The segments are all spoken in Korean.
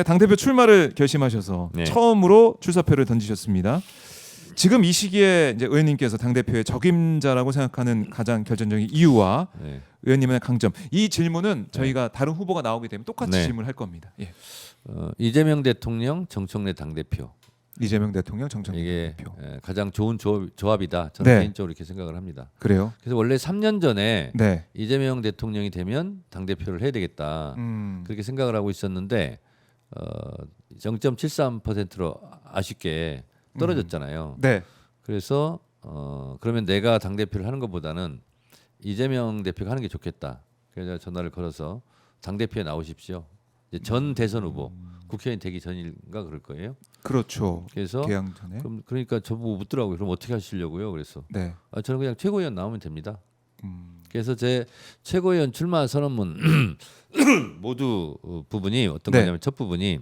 당대표 출마를 결심하셔서 네. 처음으로 출사표를 던지셨습니다. 지금 이 시기에 이제 의원님께서 당대표의 적임자라고 생각하는 가장 결정적인 이유와 네. 의원님의 강점, 이 질문은 저희가 다른 후보가 나오게 되면 똑같이 네. 질문할 겁니다. 예. 이재명 대통령, 정청래 당대표. 이재명 대통령, 정청래 이게 대표. 가장 좋은 조합이다. 저는 네. 개인적으로 이렇게 생각을 합니다. 그래요? 그래서 원래 3년 전에 네. 이재명 대통령이 되면 당대표를 해야 되겠다. 그렇게 생각을 하고 있었는데 0.73%로 아쉽게 떨어졌잖아요. 네. 그래서 그러면 내가 당대표를 하는 것보다는 이재명 대표가 하는 게 좋겠다. 그래서 제가 전화를 걸어서 당대표에 나오십시오. 이제 전 대선 후보 국회의원 되기 전인가 그럴 거예요. 그렇죠. 그래서 개항 전에. 그러니까 저보고 묻더라고요. 그럼 어떻게 하시려고요? 그래서 네. 저는 그냥 최고위원 나오면 됩니다. 음. 그래서 제 최고위원 출마 선언문 모두 부분이 어떤 네. 거냐면 첫 부분이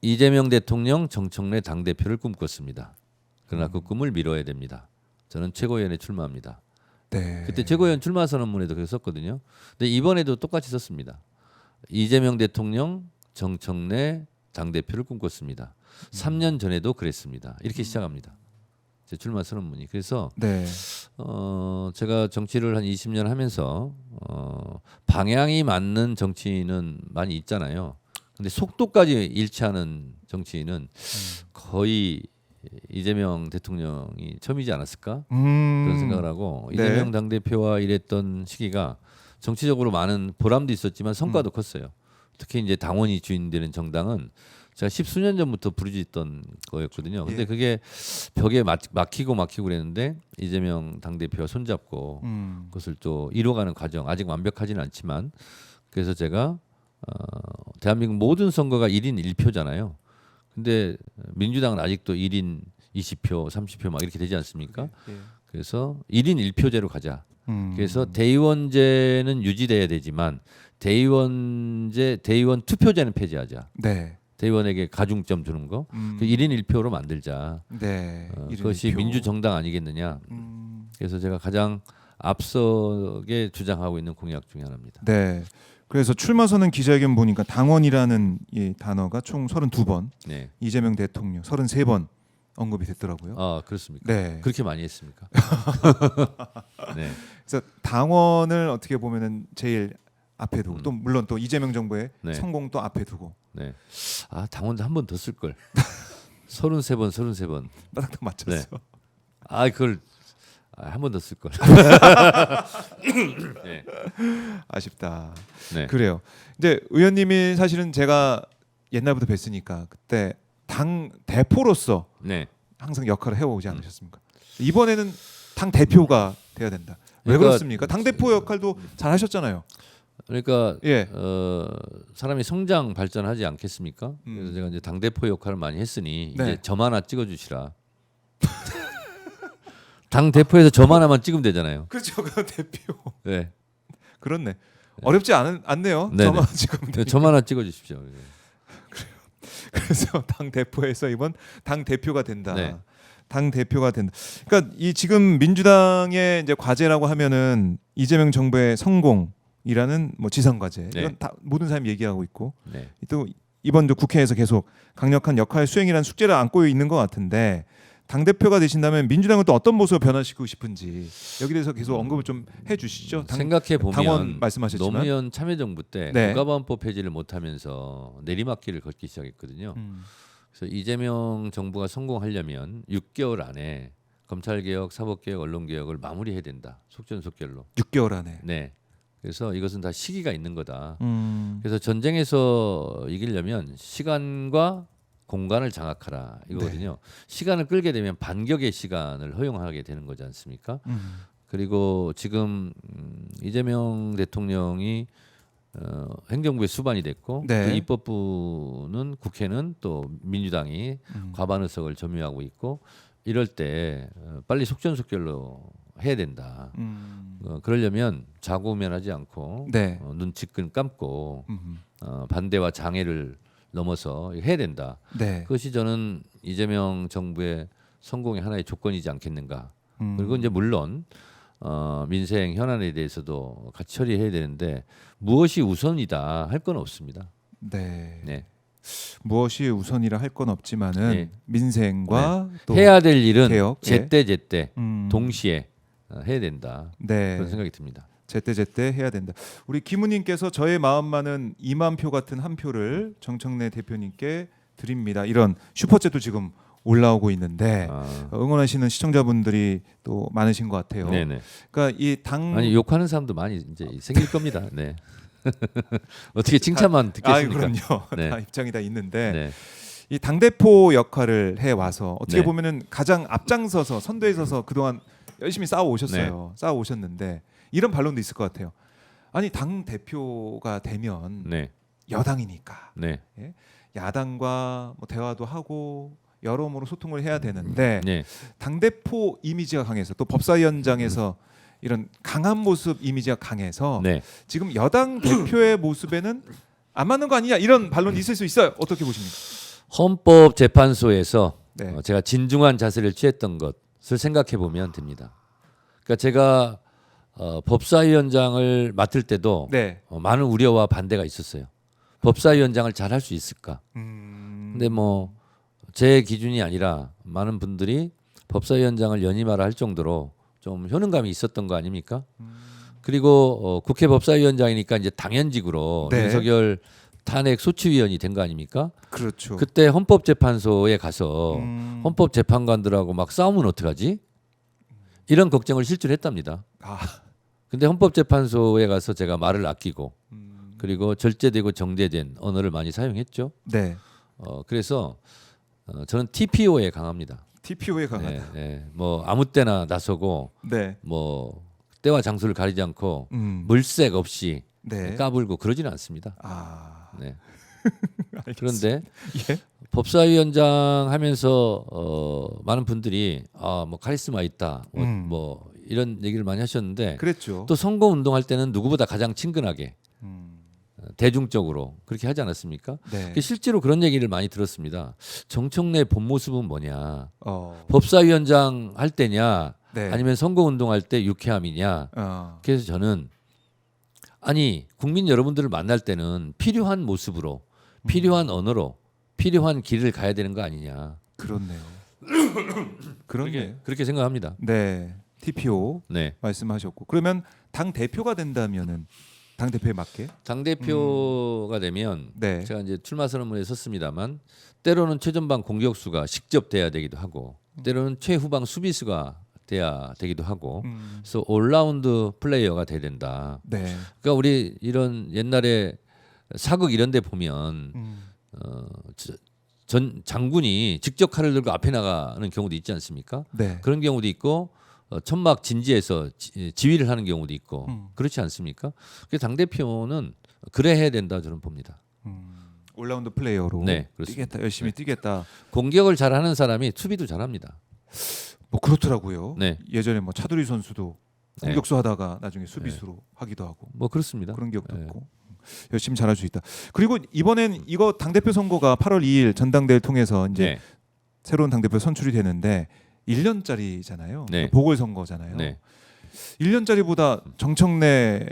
이재명 대통령, 정청래 당대표를 꿈꿨습니다. 그러나 그 꿈을 미뤄야 됩니다. 저는 최고위원에 출마합니다. 네. 그때 최고위원 출마 선언문에도 그렇게 썼거든요. 근데 이번에도 똑같이 썼습니다. 이재명 대통령, 정청래 당대표를 꿈꿨습니다. 3년 전에도 그랬습니다. 이렇게 시작합니다. 제 출마 선언문이. 그래서 네. 제가 정치를 한 20년 하면서 방향이 맞는 정치인은 많이 있잖아요. 근데 속도까지 일치하는 정치인은 거의 이재명 대통령이 처음이지 않았을까 그런 생각을 하고 네. 이재명 당대표와 일했던 시기가 정치적으로 많은 보람도 있었지만 성과도 컸어요. 특히 이제 당원이 주인되는 정당은 제가 10수년 전부터 부르짖던 거였거든요. 근데 예. 그게 벽에 막히고 그랬는데 이재명 당대표와 손잡고 그것을 또 이뤄가는 과정 아직 완벽하지는 않지만 그래서 제가 대한민국 모든 선거가 1인 1표잖아요. 근데 민주당은 아직도 1인 20표, 30표 막 이렇게 되지 않습니까? 예. 그래서 1인 1표제로 가자. 그래서 대의원제는 유지돼야 되지만 대의원 투표제는 폐지하자. 네. 대의원에게 가중점 주는 거. 그 1인 1표로 만들자. 네. 그것이 민주정당 아니겠느냐. 그래서 제가 가장 앞서게 주장하고 있는 공약 중에 하나입니다. 네. 그래서 출마 선언 기자회견 보니까 당원이라는 이 단어가 총 32번, 네. 이재명 대통령 33번 언급이 됐더라고요. 아 그렇습니까? 네. 그렇게 많이 했습니까? 네. 그래서 당원을 어떻게 보면은 제일 앞에 두고 또 물론 또 이재명 정부의 네. 성공 또 앞에 두고 네. 아 당원도 한 번 더 쓸 걸. 33번. 딱딱 맞췄어. 네. 아 그걸 한 번 더 쓸 걸. 네. 아쉽다. 네. 그래요. 이제 의원님이 사실은 제가 옛날부터 뵀으니까 그때 당 대표로서 네. 항상 역할을 해오지 않으셨습니까? 이번에는 당 대표가 돼야 된다. 왜 그러니까 그렇습니까? 당 대표 역할도 잘 하셨잖아요. 그러니까 예. 사람이 성장 발전하지 않겠습니까? 그래서 제가 이제 당 대표 역할을 많이 했으니 네. 이제 점 하나 찍어주시라. 당 대표에서 점 하나만 찍으면 되잖아요. 그렇죠. 그 대표. 네. 그렇네. 어렵지 않네요. 네네. 저만 지금. 점 하나 찍어주십시오. 그래서 당 대표에서 이번 당 대표가 된다. 네. 당 대표가 된다. 그러니까 이 지금 민주당의 이제 과제라고 하면은 이재명 정부의 성공이라는 뭐 지상 과제. 네. 이건 다 모든 사람이 얘기하고 있고 네. 또 이번 국회에서 계속 강력한 역할 수행이라는 숙제를 안고 있는 것 같은데 당 대표가 되신다면 민주당은 또 어떤 모습으로 변화시키고 싶은지 여기 대해서 계속 언급을 좀 해주시죠. 생각해 보면 당원 말씀하셨지만 노무현 참여정부 때 네. 국가보안법 폐지를 못하면서 내리막길을 걷기 시작했거든요. 그래서 이재명 정부가 성공하려면 6개월 안에 검찰개혁, 사법개혁, 언론개혁을 마무리해야 된다. 속전속결로. 6개월 안에. 네. 그래서 이것은 다 시기가 있는 거다. 음. 그래서 전쟁에서 이기려면 시간과 공간을 장악하라 이거거든요. 네. 시간을 끌게 되면 반격의 시간을 허용하게 되는 거지 않습니까? 그리고 지금 이재명 대통령이 행정부의 수반이 됐고 네. 그 입법부는 국회는 또 민주당이 과반 의석을 점유하고 있고 이럴 때 빨리 속전속결로 해야 된다. 그러려면 자고우면하지 않고 네. 눈 지끈 감고 반대와 장애를 넘어서 해야 된다. 네. 그것이 저는 이재명 정부의 성공의 하나의 조건이지 않겠는가. 그리고 이제 물론 민생 현안에 대해서도 같이 처리해야 되는데 무엇이 우선이다 할 건 없습니다. 네. 네. 무엇이 우선이라 할 건 없지만은 네. 민생과 또 해야 될 일은 개혁, 제때 음. 동시에 해야 된다. 네. 그런 생각이 듭니다. 제때 해야 된다. 우리 김우님께서 저의 마음만은 2만 표 같은 한 표를 정청래 대표님께 드립니다. 이런 슈퍼챗도 지금 올라오고 있는데 응원하시는 시청자분들이 또 많으신 것 같아요. 네네. 그러니까 이 당 아니 욕하는 사람도 많이 이제 생길 겁니다. 네. 어떻게 칭찬만 듣겠습니까? 그럼요. 네. 다 입장이 다 있는데 네. 이 당 대표 역할을 해 와서 어떻게 네. 보면은 가장 앞장서서 선두에 서서 그동안 열심히 싸워 오셨어요. 싸워 오셨는데 이런 반론도 있을 것 같아요. 아니 당 대표가 되면 네. 여당이니까 네. 예? 야당과 뭐 대화도 하고 여러모로 소통을 해야 되는데 네. 당 대표 이미지가 강해서 또 법사위원장에서 이런 강한 모습 이미지가 강해서 네. 지금 여당 대표의 모습에는 안 맞는 거 아니냐 이런 반론이 있을 수 있어요. 어떻게 보십니까? 헌법재판소에서 네. 제가 진중한 자세를 취했던 것을 생각해 보면 됩니다. 그러니까 제가 법사위원장을 맡을 때도 네. 많은 우려와 반대가 있었어요. 법사위원장을 잘 할 수 있을까? 근데 뭐 제 기준이 아니라 많은 분들이 법사위원장을 연임하라 할 정도로 좀 효능감이 있었던 거 아닙니까? 그리고 국회 법사위원장이니까 이제 당연직으로 네. 윤석열 탄핵 소추위원이 된 거 아닙니까? 그렇죠. 그때 헌법재판소에 가서 음. 헌법재판관들하고 막 싸우면 어떡하지? 이런 걱정을 실제로 했답니다. 아. 근데 헌법재판소에 가서 제가 말을 아끼고 그리고 절제되고 정제된 언어를 많이 사용했죠. 네. 그래서 저는 TPO에 강합니다. TPO에 강하다. 네, 네. 뭐 아무 때나 나서고 네. 뭐 때와 장소를 가리지 않고 음. 물색 없이 네. 까불고 그러지는 않습니다. 아. 네. 알겠습니다. 그런데 예. 법사위원장 하면서 많은 분들이 뭐 카리스마 있다 뭐 이런 얘기를 많이 하셨는데 그랬죠. 또 선거 운동할 때는 누구보다 가장 친근하게 음. 대중적으로 그렇게 하지 않았습니까? 네. 실제로 그런 얘기를 많이 들었습니다. 정청래 본 모습은 뭐냐? 어. 법사위원장 할 때냐? 네. 아니면 선거 운동할 때 유쾌함이냐? 그래서 저는 아니 국민 여러분들을 만날 때는 필요한 모습으로, 필요한 언어로, 필요한 길을 가야 되는 거 아니냐? 그렇네요. 그렇네요. 그렇게 생각합니다. 네. TPO 네. 말씀하셨고 그러면 당 대표가 된다면은 당 대표에 맞게 당 대표가 되면 네. 제가 이제 출마 선언문에 썼습니다만 때로는 최전방 공격수가 직접돼야 되기도 하고 때로는 최후방 수비수가 돼야 되기도 하고 그래서 올라운드 플레이어가 돼야 된다. 네. 그러니까 우리 이런 옛날에 사극 이런 데 보면 전 장군이 직접 칼을 들고 앞에 나가는 경우도 있지 않습니까? 네. 그런 경우도 있고 천막 진지에서 지휘를 하는 경우도 있고 그렇지 않습니까? 그래서 당 대표는 그래 해야 된다 저는 봅니다. 올라운드 플레이어로 네, 그렇습니다. 뛰겠다 열심히 뛰겠다. 공격을 잘하는 사람이 수비도 잘합니다. 뭐 그렇더라고요. 네. 예전에 뭐 차두리 선수도 네. 공격수 하다가 나중에 수비수로 하기도 하고 뭐 그렇습니다. 그런 기억도 네. 있고 열심히 잘할 수 있다. 그리고 이번엔 이거 당 대표 선거가 8월 2일 전당대회를 통해서 이제 네. 새로운 당 대표 선출이 되는데 1년짜리잖아요. 네. 보궐선거잖아요. 네. 1년짜리보다 정청래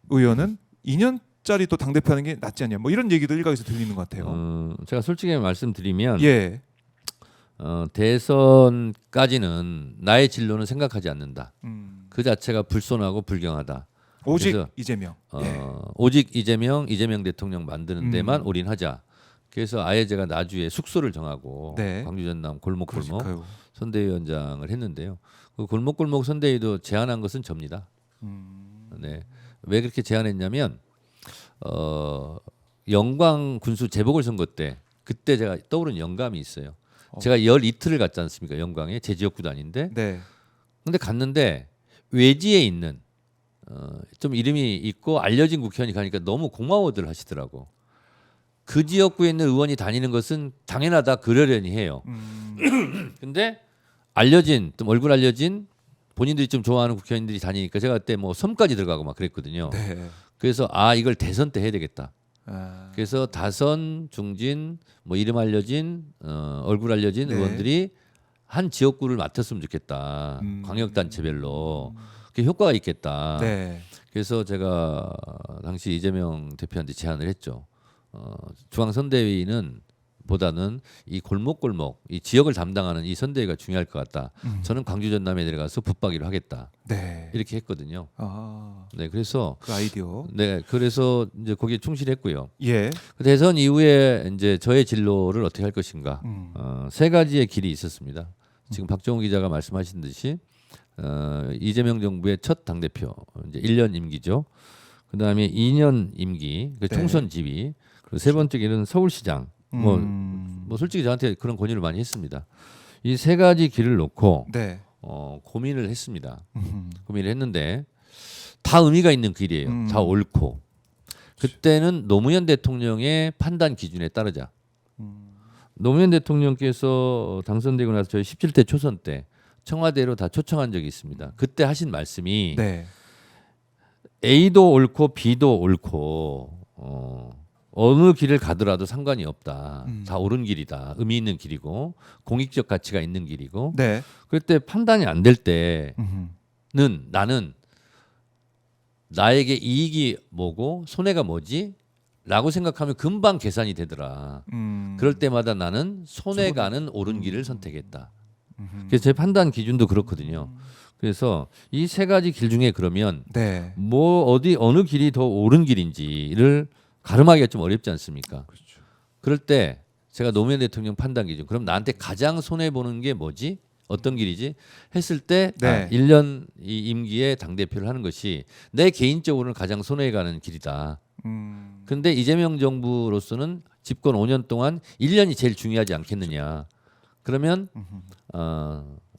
의원은 2년짜리 또 당 대표하는 게 낫지 않냐. 뭐 이런 얘기도 일각에서 들리는 것 같아요. 제가 솔직히 말씀드리면 예. 대선까지는 나의 진로는 생각하지 않는다. 그 자체가 불손하고 불경하다. 오직 그래서, 이재명. 예. 오직 이재명 대통령 만드는 데만 올인하자. 그래서 아예 제가 나주에 숙소를 정하고 네. 광주 전남 골목골목 그러니까요. 선대위원장을 했는데요. 그 골목골목 선대위도 제안한 것은 접니다. 네. 왜 그렇게 제안했냐면 영광 군수 재보궐선거 때 그때 제가 떠오른 영감이 있어요. 제가 열 이틀을 갔지 않습니까? 영광에 제 지역구도 아닌데. 네. 근데 갔는데 외지에 있는 좀 이름이 있고 알려진 국회의원이 가니까 너무 고마워들 하시더라고. 그 지역구에 있는 의원이 다니는 것은 당연하다 그러려니 해요. 근데 알려진 좀 얼굴 알려진 본인들이 좀 좋아하는 국회의원들이 다니니까 제가 그때 뭐 섬까지 들어가고 막 그랬거든요. 네. 그래서 이걸 대선 때 해야 되겠다. 그래서 다선, 중진, 뭐 이름 알려진, 얼굴 알려진 네. 의원들이 한 지역구를 맡았으면 좋겠다. 광역단체별로 그게 효과가 있겠다. 네. 그래서 제가 당시 이재명 대표한테 제안을 했죠. 중앙선대위는 보다는 이 골목골목 이 지역을 담당하는 이 선대위가 중요할 것 같다. 저는 광주 전남에 내려가서 붙박이를 하겠다. 네. 이렇게 했거든요. 아, 네, 그래서 그 아이디어. 네, 그래서 이제 거기에 충실했고요. 예. 대선 이후에 이제 저의 진로를 어떻게 할 것인가 세 가지의 길이 있었습니다. 지금 박정우 기자가 말씀하신 듯이 이재명 정부의 첫 당 대표 이제 1년 임기죠. 그다음에 2년 임기 그 네. 총선 지위 그리고 세 번째 길은 서울시장. 뭐 솔직히 저한테 그런 권유를 많이 했습니다. 이 세 가지 길을 놓고 네. 고민을 했습니다. 고민을 했는데 다 의미가 있는 길이에요. 다 옳고. 그때는 노무현 대통령의 판단 기준에 따르자. 노무현 대통령께서 당선되고 나서 저희 17대 초선 때 청와대로 다 초청한 적이 있습니다. 그때 하신 말씀이 네. A도 옳고 B도 옳고 어느 길을 가더라도 상관이 없다. 다 옳은 길이다. 의미 있는 길이고 공익적 가치가 있는 길이고. 네. 그때 판단이 안 될 때는 나는 나에게 이익이 뭐고 손해가 뭐지? 라고 생각하면 금방 계산이 되더라. 그럴 때마다 나는 손해 가는 옳은 길을 선택했다. 그래서 제 판단 기준도 그렇거든요. 그래서 이 세 가지 길 중에 그러면 네. 뭐 어느 길이 더 옳은 길인지를 가름하기가 좀 어렵지 않습니까? 그렇죠. 그럴 때 제가 노무현 대통령 판단 기준 그럼 나한테 가장 손해 보는 게 뭐지? 어떤 길이지? 했을 때 네. 1년 이 임기에 당 대표를 하는 것이 내 개인적으로는 가장 손해 가는 길이다. 근데 이재명 정부로서는 집권 5년 동안 1년이 제일 중요하지 않겠느냐. 그러면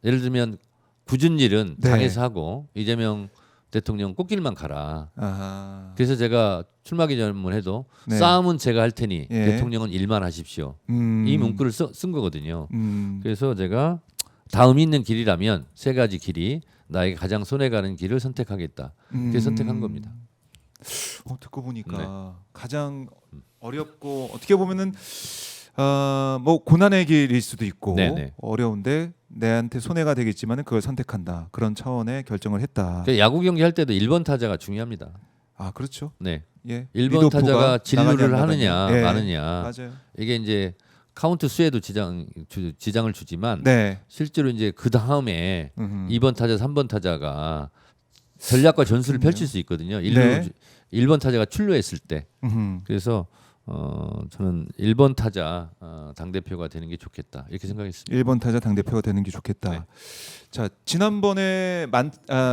예를 들면 굳은 일은 네. 당에서 하고 이재명 대통령 꽃길만 가라. 아하. 그래서 제가 출마기 전문해도 네. 싸움은 제가 할 테니 예. 대통령은 일만 하십시오. 이 문구를 쓴 거거든요. 그래서 제가 다음 있는 길이라면 세 가지 길이 나에게 가장 손해 가는 길을 선택하겠다. 그래서 선택한 겁니다. 듣고 보니까 네. 가장 어렵고 어떻게 보면은 뭐 고난의 길일 수도 있고 네네. 어려운데 내한테 손해가 되겠지만은 그걸 선택한다. 그런 차원의 결정을 했다. 그러니까 야구 경기 할 때도 1번 타자가 중요합니다. 아, 그렇죠. 네. 예. 1번 리드오프가 타자가 진루를 나가냐, 안 하느냐 나가냐. 예. 마느냐. 맞아요. 이게 이제 카운트 수에도 지장을 주지만 네. 실제로 이제 그 다음에 음흠. 2번 타자, 3번 타자가 전략과 전술을 펼칠 수 있거든요. 네. 1번 타자가 출루했을 때. 음흠. 그래서 저는 1번 타자 당 대표가 되는 게 좋겠다 이렇게 생각했습니다. 1번 타자 당 대표가 되는 게 좋겠다. 네. 자, 지난번에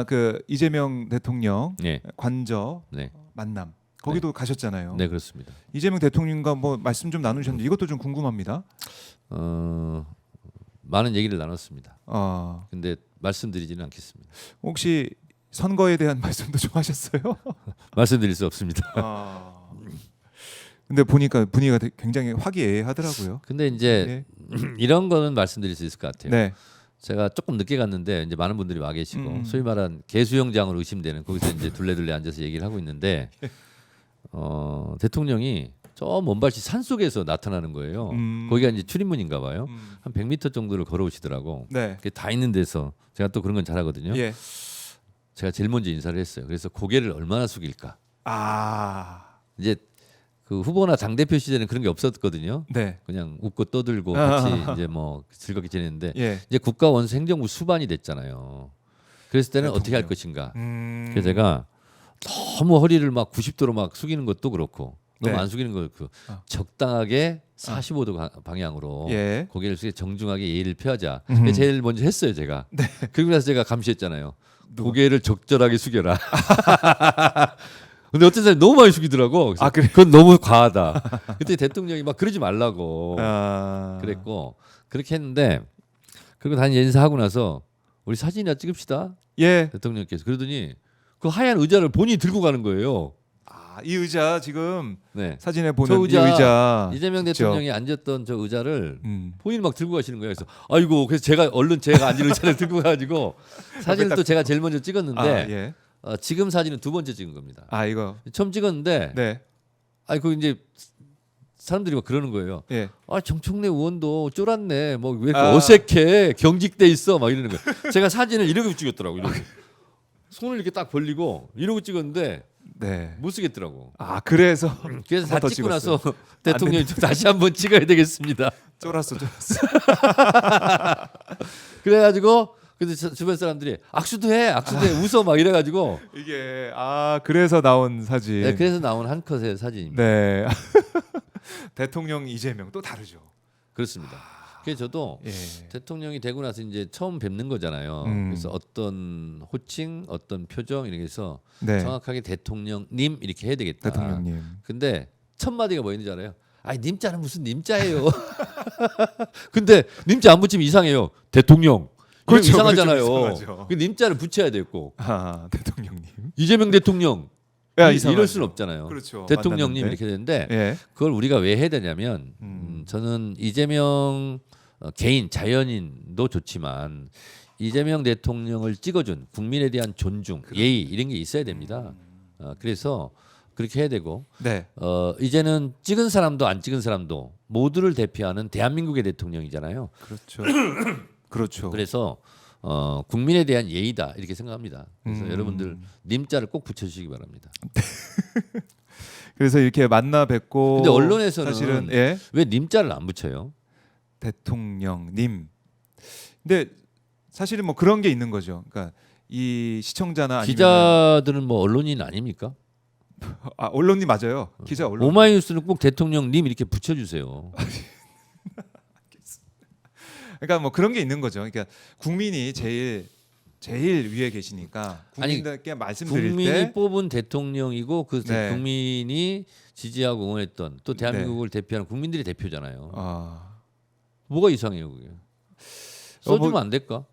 그 이재명 대통령 네, 관저 네, 만남 거기도 가셨잖아요. 네 그렇습니다. 이재명 대통령과 뭐 말씀 좀 나누셨는데 이것도 좀 궁금합니다. 많은 얘기를 나눴습니다. 어, 근데 말씀드리지는 않겠습니다. 혹시 선거에 대한 말씀도 좀 하셨어요? 말씀드릴 수 없습니다. 근데 보니까 분위기가 굉장히 화기애애하더라고요. 근데 이제 이런 거는 말씀드릴 수 있을 것 같아요. 네. 제가 조금 늦게 갔는데 이제 많은 분들이 와 계시고 소위 말한 개수영장으로 의심되는 거기서 이제 둘레둘레 앉아서 얘기를 하고 있는데 대통령이 저 먼발치 산 속에서 나타나는 거예요. 거기가 이제 출입문인가 봐요. 한 100m 정도를 걸어오시더라고. 네. 그게 다 있는 데서 제가 또 그런 건 잘하거든요. 예. 제가 제일 먼저 인사를 했어요. 그래서 고개를 얼마나 숙일까. 아. 이제 그 후보나 당 대표 시절에는 그런 게 없었거든요. 네. 그냥 웃고 떠들고 같이 이제 뭐 즐겁게 지냈는데 예. 이제 국가 원수 행정부 수반이 됐잖아요. 그랬을 때는 어떻게 할 것인가. 그래서 제가 너무 허리를 막 90도로 막 숙이는 것도 그렇고 너무 네. 안 숙이는 것도 그렇고 적당하게 45도 방향으로 예. 고개를 숙여 정중하게 예의를 표하자. 그게 제일 먼저 했어요 제가. 네. 그리고 나서 제가 감시했잖아요. 고개를 적절하게 숙여라. 근데 어떤 사람이 너무 많이 숙이더라고. 그래서 그래? 그건 너무 과하다. 그때 대통령이 막 그러지 말라고 그랬고 그렇게 했는데 그리고 단 인사하고 나서 우리 사진이나 찍읍시다. 예. 대통령께서 그러더니 그 하얀 의자를 본인이 들고 가는 거예요. 이 의자 지금 네. 사진에 보는 저 의자, 이 의자 이재명 직접. 대통령이 앉았던 저 의자를 본인이 막 들고 가시는 거예요. 그래서 아이고 그래서 제가 얼른 제가 앉은 의자를 들고 가가지고 사진을 또 제가 제일 먼저 찍었는데 예. 지금 사진은 두 번째 찍은 겁니다. 이거. 처음 찍었는데 네. 그 이제 사람들이 막 그러는 거예요. 예. 정청래 의원도 쫄았네. 뭐 왜 이렇게 어색해? 경직돼 있어. 막 이러는 거예요. 제가 사진을 이렇게 찍었더라고요. 이렇게. 손을 이렇게 딱 벌리고 이러고 찍었는데 네. 못 쓰겠더라고. 아 그래서 그래서 한번 다 더 찍고 찍었어요. 나서 대통령이 좀 다시 한번 찍어야 되겠습니다. 쫄았어. 그래가지고 근데 주변 사람들이 악수도 해 웃어 막 이래가지고 이게 그래서 나온 사진. 네, 그래서 나온 한 컷의 사진입니다. 네. 대통령 이재명 또 다르죠. 그렇습니다. 그래서 저도 예. 대통령이 되고 나서 이제 처음 뵙는 거잖아요. 그래서 어떤 호칭, 어떤 표정 이렇게 해서 네. 정확하게 대통령님 이렇게 해야 되겠다. 대통령님. 근데 첫 마디가 뭐였는지 알아요? 아니 님자는 무슨 님자예요. 근데 님자 안 붙이면 이상해요. 대통령. 그렇죠, 이상하잖아요. 그렇죠, 이상하죠. 그 님자를 붙여야 됐고 대통령님. 이재명 대통령 야, 이럴 수는 없잖아요. 그렇죠. 대통령님 만났는데. 이렇게 되는데 예. 그걸 우리가 왜 해야 되냐면 저는 이재명 개인 자연인도 좋지만 이재명 대통령을 찍어준 국민에 대한 존중, 예의 이런 게 있어야 됩니다. 그래서 그렇게 해야 되고 네. 이제는 찍은 사람도 안 찍은 사람도 모두를 대표하는 대한민국의 대통령이잖아요. 그렇죠. 그렇죠. 그래서 국민에 대한 예의다 이렇게 생각합니다. 그래서 여러분들 님자를 꼭 붙여주시기 바랍니다. 그래서 이렇게 만나 뵙고 근데 언론에서는 사실은 예. 왜 님자를 안 붙여요? 대통령님. 근데 사실은 뭐 그런 게 있는 거죠. 그러니까 이 시청자나 아니면 기자들은 뭐 언론인 아닙니까? 언론님 맞아요. 기자 언론. 오마이뉴스는 꼭 대통령님 이렇게 붙여주세요. 그러니까 뭐 그런 게 있는 거죠. 그러니까 국민이 제일 위에 계시니까 아니, 국민들께 말씀드릴 국민이 때 뽑은 대통령이고 그 네. 국민이 지지하고 응원했던 또 대한민국을 대표하는 국민들이 대표잖아요. 뭐가 이상해요 그게? 써주면 뭐- 안 될까?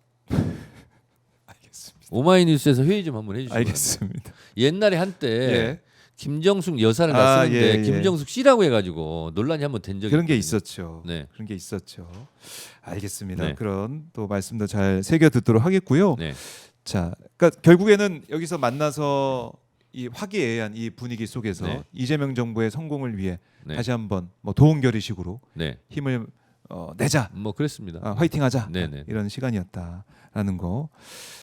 알겠습니다. 오마이뉴스에서 회의 좀 한번 해주시기 바랍니다. 알겠습니다. 옛날에 한때 예. 김정숙 여사를 다 쓰는데 예. 김정숙 씨라고 해가지고 논란이 한번 된 적이 그런 게 있거든요. 있었죠. 네. 그런 게 있었죠. 알겠습니다. 네. 그런 또 말씀도 잘 새겨 듣도록 하겠고요. 네. 자, 그러니까 결국에는 여기서 만나서 이 화기애애한 이 분위기 속에서 네. 이재명 정부의 성공을 위해 네. 다시 한번 뭐 도움결의식으로 네. 힘을 내자, 뭐 그랬습니다. 화이팅하자 네네. 이런 시간이었다라는 거.